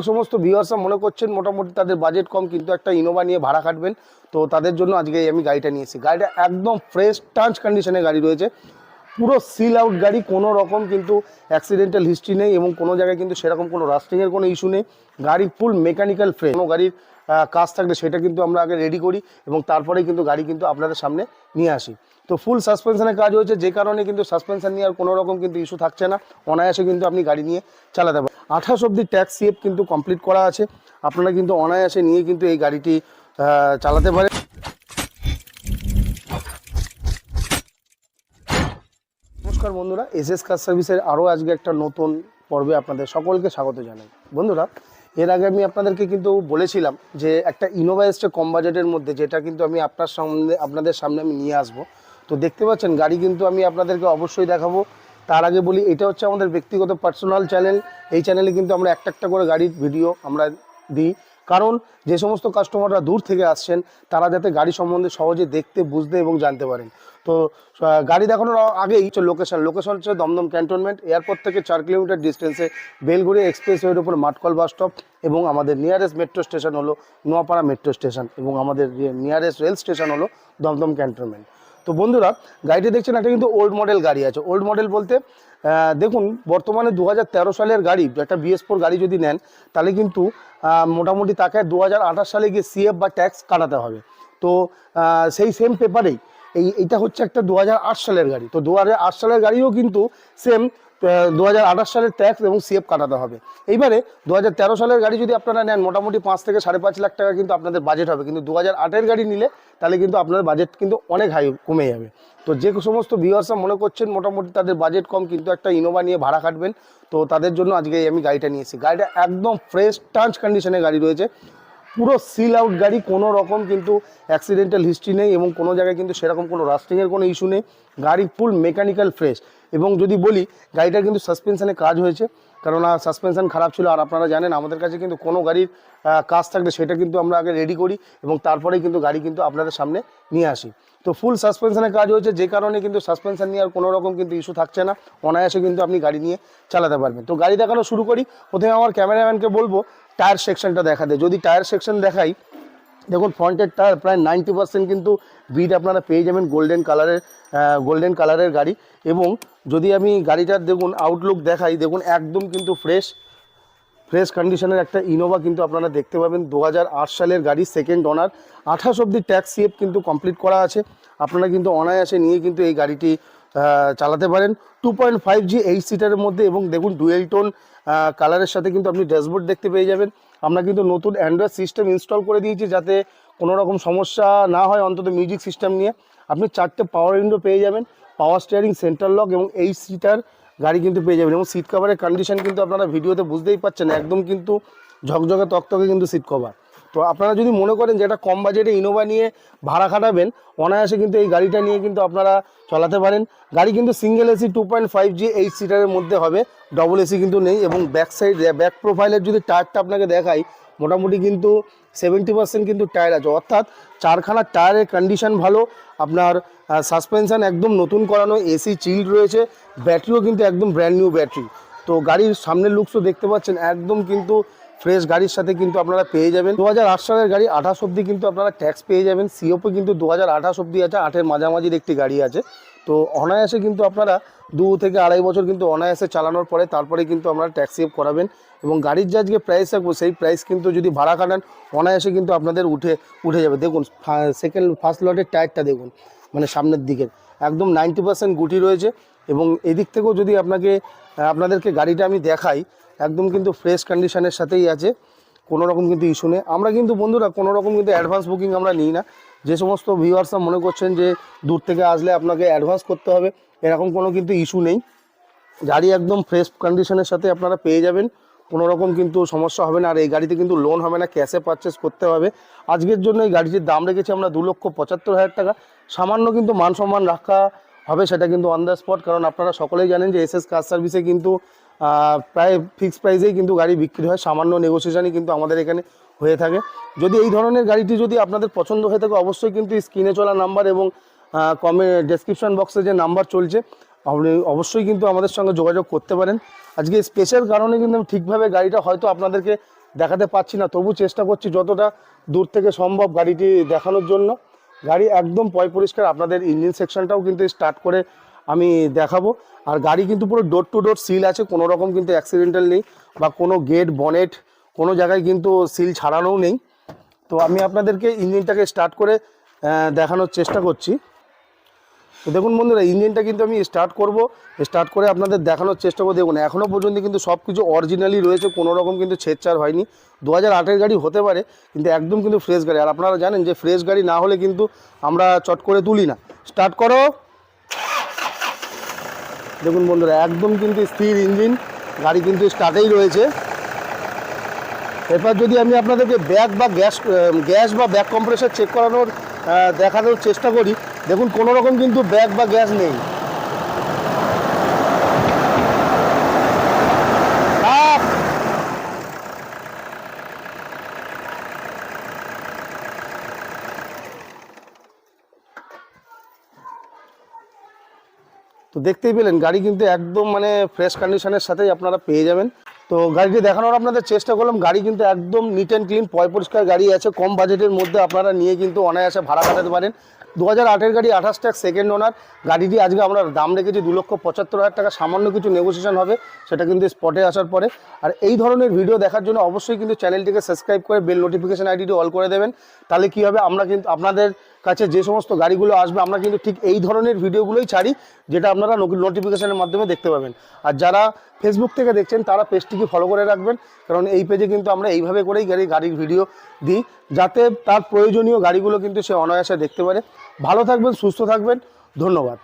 সমস্ত ভিউয়ার্সরা মনে করছেন মোটামুটি তাদের বাজেট কম কিন্তু একটা ইনোভা নিয়ে ভাড়া কাটবেন, তো তাদের জন্য আজকে আমি গাড়িটা নিয়ে এসেছি। গাড়িটা একদম ফ্রেশ টাচ কন্ডিশনে গাড়ি রয়েছে, পুরো সিল আউট গাড়ি, কোনো রকম কিন্তু অ্যাক্সিডেন্টাল হিস্ট্রি নেই এবং কোনো জায়গায় কিন্তু সেরকম কোনো রাস্টিংয়ের কোনো ইস্যু নেই। গাড়ি ফুল মেকানিক্যাল ফ্রেশ। কোনো গাড়ির কাজ থাকলে সেটা কিন্তু আমরা আগে রেডি করি এবং তারপরেই কিন্তু গাড়ি কিন্তু আপনাদের সামনে নিয়ে আসি। তো ফুল সাসপেনশনের কাজ হয়েছে, যে কারণে কিন্তু সাসপেনশন নিয়ে আর কোনো রকম কিন্তু ইস্যু থাকছে না, অনায়াসে কিন্তু আপনি গাড়ি নিয়ে চালাতে পারেন। 28 অবধি ট্যাক্স সিএফ কিন্তু কমপ্লিট করা আছে, আপনারা কিন্তু অনায়াসে নিয়ে কিন্তু এই গাড়িটি চালাতে পারেন। নমস্কার বন্ধুরা, এসএস কার সার্ভিসের আরও আজকে একটা নতুন পর্বে আপনাদের সকলকে স্বাগত জানাই। বন্ধুরা, এর আগে আমি আপনাদেরকে কিন্তু বলেছিলাম যে একটা ইনোভা এসছে কম বাজেটের মধ্যে, যেটা কিন্তু আমি আপনাদের সামনে আমি নিয়ে আসব। তো দেখতে পাচ্ছেন গাড়ি কিন্তু আমি আপনাদেরকে অবশ্যই দেখাবো। তার আগে বলি, এটা হচ্ছে আমাদের ব্যক্তিগত পার্সোনাল চ্যানেল। এই চ্যানেলে কিন্তু আমরা একটা একটা করে গাড়ির ভিডিও আমরা দিই, কারণ যে সমস্ত কাস্টমাররা দূর থেকে আসছেন তারা যাতে গাড়ি সম্বন্ধে সহজে দেখতে, বুঝতে এবং জানতে পারেন। তো গাড়ি দেখানোর আগেই লোকেশন হচ্ছে দমদম ক্যান্টনমেন্ট, এয়ারপোর্ট থেকে 4 কিলোমিটার ডিস্টেন্সে বেলগুড়ি এক্সপ্রেসওয়ের উপর মাঠকল বাস স্টপ, এবং আমাদের নিয়ারেস্ট মেট্রো স্টেশন হলো নোয়াপাড়া মেট্রো স্টেশন, এবং আমাদের নিয়ারেস্ট রেল স্টেশন হলো দমদম ক্যান্টনমেন্ট। তো বন্ধুরা, গাড়িটি দেখছেন একটা কিন্তু ওল্ড মডেল গাড়ি আছে। ওল্ড মডেল বলতে দেখুন, বর্তমানে 2013 সালের গাড়ি, একটা BS4 গাড়ি যদি নেন তাহলে কিন্তু মোটামুটি তাকে 2028 সালে গিয়ে সিএফ বা ট্যাক্স কাটাতে হবে। তো সেই সেম পেপারেই এইটা হচ্ছে একটা 2008 সালের গাড়ি। তো 2008 সালের গাড়িও কিন্তু সেম 2028 সালের ট্যাক্স এবং সিএফ কাটাতে হবে। এইবারে 2013 সালের গাড়ি যদি আপনারা নেন, মোটামুটি 5 থেকে 5.5 লাখ টাকা কিন্তু আপনাদের বাজেট হবে, কিন্তু 2008-এর গাড়ি নিলে তাহলে কিন্তু আপনার বাজেট কিন্তু অনেক হাই কমে যাবে। তো যে সমস্ত ভিউয়ার্সরা মনে করছেন মোটামুটি তাদের বাজেট কম কিন্তু একটা ইনোভা নিয়ে ভাড়া কাটবেন, তো তাদের জন্য আজকে আমি গাড়িটা নিয়ে এসেছি। গাড়িটা একদম ফ্রেশ টাচ কন্ডিশনে গাড়ি রয়েছে, পুরো সিল আউট গাড়ি, কোনো রকম কিন্তু অ্যাক্সিডেন্টাল হিস্ট্রি নেই এবং কোনো জায়গায় কিন্তু সেরকম কোনো রাস্টিংয়ের কোনো ইস্যু নেই। গাড়ি ফুল মেকানিক্যাল ফ্রেশ। এবং যদি বলি, গাড়িটার কিন্তু সাসপেনশানে কাজ হয়েছে, কারণ সাসপেনশান খারাপ ছিল। আর আপনারা জানেন আমাদের কাছে কিন্তু কোনো গাড়ির কাজ থাকলে সেটা কিন্তু আমরা আগে রেডি করি এবং তারপরেই কিন্তু গাড়ি কিন্তু আপনাদের সামনে নিয়ে আসি। তো ফুল সাসপেনশানে কাজ হয়েছে, যে কারণে কিন্তু সাসপেনশান নিয়ে আর কোনো রকম কিন্তু ইস্যু থাকছে না, অনায়াসে কিন্তু আপনি গাড়ি নিয়ে চালাতে পারবেন। তো গাড়ি দেখানো শুরু করি। প্রথমে আমার ক্যামেরাম্যানকে বলবো টায়ার সেকশনটা দেখাতে। যদি টায়ার সেকশন দেখাই, দেখুন ফ্রন্টের টায়ার প্রায় 90% কিন্তু বিট আপনারা পেয়ে যাবেন গোল্ডেন কালারের গাড়ি। এবং যদি আমি গাড়িটার দেখুন আউটলুক দেখাই, দেখুন একদম কিন্তু ফ্রেশ কন্ডিশনের একটা ইনোভা কিন্তু আপনারা দেখতে পাবেন। 2008 সালের গাড়ি, সেকেন্ড ওনার, 28 অবধি ট্যাক্স সিএফ কিন্তু কমপ্লিট করা আছে। আপনারা কিন্তু অনায়াসে নিয়ে কিন্তু এই গাড়িটি চালাতে পারেন। 2.5G 8 সিটারের মধ্যে, এবং দেখুন ডুয়েল টোন কালারের সাথে কিন্তু আপনি ড্যাশবোর্ড দেখতে পেয়ে যাবেন। আমরা কিন্তু নতুন অ্যান্ড্রয়েড সিস্টেম ইনস্টল করে দিয়েছি, যাতে কোনো রকম সমস্যা না হয়। অন্তত মিউজিক সিস্টেম নিয়ে আপনি 4টে পাওয়ার উইন্ডো পেয়ে যাবেন, পাওয়ার স্টিয়ারিং, সেন্ট্রাল লক এবং 8 সিটার গাড়ি কিন্তু পেয়ে যাবেন। এবং সিট কভারের কন্ডিশন কিন্তু আপনারা ভিডিওতে বুঝতেই পাচ্ছেন, একদম কিন্তু ঝকঝকে তকতকে কিন্তু সিট কভার। তো আপনারা যদি মনে করেন যে এটা কম বাজেটে ইনোভা নিয়ে ভাড়া খাটাবেন, অনায়াসে কিন্তু এই গাড়িটা নিয়ে কিন্তু আপনারা চালাতে পারেন। গাড়ি কিন্তু সিঙ্গেল এসি 2.5G 8 সিটারের মধ্যে হবে, ডবল এসি কিন্তু নেই। এবং ব্যাক প্রোফাইলের যদি টায়ারটা আপনাকে দেখাই, মোটামুটি কিন্তু 70% কিন্তু টায়ার আছে, অর্থাৎ 4খানা টায়ারের কন্ডিশন ভালো। আপনার সাসপেনশান একদম নতুন করানো, এসি চিল্ড রয়েছে, ব্যাটারিও কিন্তু একদম ব্র্যান্ড নিউ ব্যাটারি। তো গাড়ির সামনের লুকসও দেখতে পাচ্ছেন, একদম কিন্তু ফ্রেশ গাড়ির সাথে কিন্তু আপনারা পেয়ে যাবেন। 2008 সালের গাড়ি, 28 অবধি কিন্তু আপনারা ট্যাক্স পেয়ে যাবেন। সিওপি কিন্তু 2028 অবধি আছে, 8-এর মাঝামাঝির একটি গাড়ি আছে। তো অনায়াসে কিন্তু আপনারা 2 থেকে 2.5 বছর কিন্তু অনায়াসে চালানোর পরে তারপরে কিন্তু আপনারা ট্যাক্স সেভ করাবেন। এবং গাড়ির যে আজকে প্রাইস রাখবো, সেই প্রাইস কিন্তু যদি ভাড়া কাটান অনায়াসে কিন্তু আপনাদের উঠে যাবে। দেখুন ফার্স্ট লটের টায়ারটা দেখুন, মানে সামনের দিকের একদম 90% গুটি রয়েছে। এবং এদিক থেকেও যদি আপনাদেরকে গাড়িটা আমি দেখাই, একদম কিন্তু ফ্রেশ কন্ডিশনের সাথেই আছে, কোনো রকম কিন্তু ইস্যু নেই। আমরা কিন্তু বন্ধুরা কোনো রকম কিন্তু অ্যাডভান্স বুকিং আমরা নিই না। যে সমস্ত ভিউয়ার্সরা মনে করছেন যে দূর থেকে আসলে আপনাকে অ্যাডভান্স করতে হবে, এরকম কোনো কিন্তু ইস্যু নেই। গাড়ি একদম ফ্রেশ কন্ডিশনের সাথে আপনারা পেয়ে যাবেন, কোনো রকম কিন্তু সমস্যা হবে না। আর এই গাড়িতে কিন্তু লোন হবে না, ক্যাশে পারচেস করতে হবে। আজকের জন্য এই গাড়িটির দাম রেখেছি আমরা 2,75,000 টাকা। সামান্য কিন্তু মান সম্মান রাখা হবে, সেটা কিন্তু অন দ্য স্পট, কারণ আপনারা সকলেই জানেন যে এসএস কার সার্ভিসে কিন্তু প্রায় ফিক্সড প্রাইসেই কিন্তু গাড়ি বিক্রি হয়, সামান্য নেগোসিয়েশনই কিন্তু আমাদের এখানে হয়ে থাকে। যদি এই ধরনের গাড়িটি যদি আপনাদের পছন্দ হয়ে থাকে, অবশ্যই কিন্তু স্ক্রিনে চলা নাম্বার এবং ডেসক্রিপশন বক্সে যে নাম্বার চলছে, আপনি অবশ্যই কিন্তু আমাদের সঙ্গে যোগাযোগ করতে পারেন। আজকে স্পেশাল কারণে কিন্তু আমি ঠিকভাবে গাড়িটা হয়তো আপনাদেরকে দেখাতে পাচ্ছি না, তবু চেষ্টা করছি যতটা দূর থেকে সম্ভব গাড়িটি দেখানোর জন্য। গাড়ি একদম পয় পরিষ্কার, আপনাদের ইঞ্জিন সেকশনটাও কিন্তু স্টার্ট করে আমি দেখাবো। আর গাড়ি কিন্তু পুরো ডোর টু ডোর সিল আছে, কোনো রকম কিন্তু অ্যাক্সিডেন্টাল নেই বা কোনো গেট বনেট কোনো জায়গায় কিন্তু সিল ছাড়ানোও নেই। তো আমি আপনাদেরকে ইঞ্জিনটাকে স্টার্ট করে দেখানোর চেষ্টা করছি। তো দেখুন বন্ধুরা, ইঞ্জিনটা কিন্তু আমি স্টার্ট করে আপনাদের দেখানোর চেষ্টা করবো। দেখুন এখনও পর্যন্ত কিন্তু সব কিছু অরিজিনালি রয়েছে, কোনো রকম কিন্তু ছেদছাড় হয়নি। 2008-এর গাড়ি হতে পারে কিন্তু একদম কিন্তু ফ্রেশ গাড়ি। আর আপনারা জানেন যে ফ্রেশ গাড়ি না হলে কিন্তু আমরা চট করে তুলি না। স্টার্ট করো। দেখুন বন্ধুরা, একদম কিন্তু স্থির ইঞ্জিন, গাড়ি কিন্তু স্টার্টেই রয়েছে। এরপর যদি আমি আপনাদেরকে ব্যাক বা গ্যাস বা ব্যাক কম্প্রেসার চেক করানোর দেখানোর চেষ্টা করি, দেখুন কোনো রকম কিন্তু ব্যাক বা গ্যাস নেই। তো দেখতেই পেলেন গাড়ি কিন্তু একদম মানে ফ্রেশ কন্ডিশনের সাথেই আপনারা পেয়ে যাবেন। তো গাড়িটি দেখানোর আপনাদের চেষ্টা করলাম। গাড়ি কিন্তু একদম নিট অ্যান্ড ক্লিন, পয় পরিষ্কার গাড়ি আছে। কম বাজেটের মধ্যে আপনারা নিয়ে কিন্তু অনায়াসে ভাড়া কাটাতে পারেন। 2008-এর গাড়ি, 28 ট্যাক্স, সেকেন্ড ওনার গাড়িটি। আজকে আমরা দাম রেখেছি 2,75,000 টাকা। সামান্য কিছু নেগোসিয়েশন হবে, সেটা কিন্তু স্পটে আসার পরে। আর এই ধরনের ভিডিও দেখার জন্য অবশ্যই কিন্তু চ্যানেলটিকে সাবস্ক্রাইব করে বেল নোটিফিকেশন আইডিটি অল করে দেবেন। তাহলে কী হবে, আমরা কিন্তু আপনাদের কাছে যে সমস্ত গাড়িগুলো আসবে আমরা কিন্তু ঠিক এই ধরনের ভিডিওগুলোই ছাড়ি, যেটা আপনারা নোটিফিকেশনের মাধ্যমে দেখতে পাবেন। আর যারা ফেসবুক থেকে দেখছেন তারা পেজটিকে ফলো করে রাখবেন, কারণ এই পেজে কিন্তু আমরা এইভাবে করেই গাড়ির ভিডিও দিই, যাতে তার প্রয়োজনীয় গাড়িগুলো কিন্তু সে অনায়াসে দেখতে পারে। ভালো থাকবেন, সুস্থ থাকবেন, ধন্যবাদ।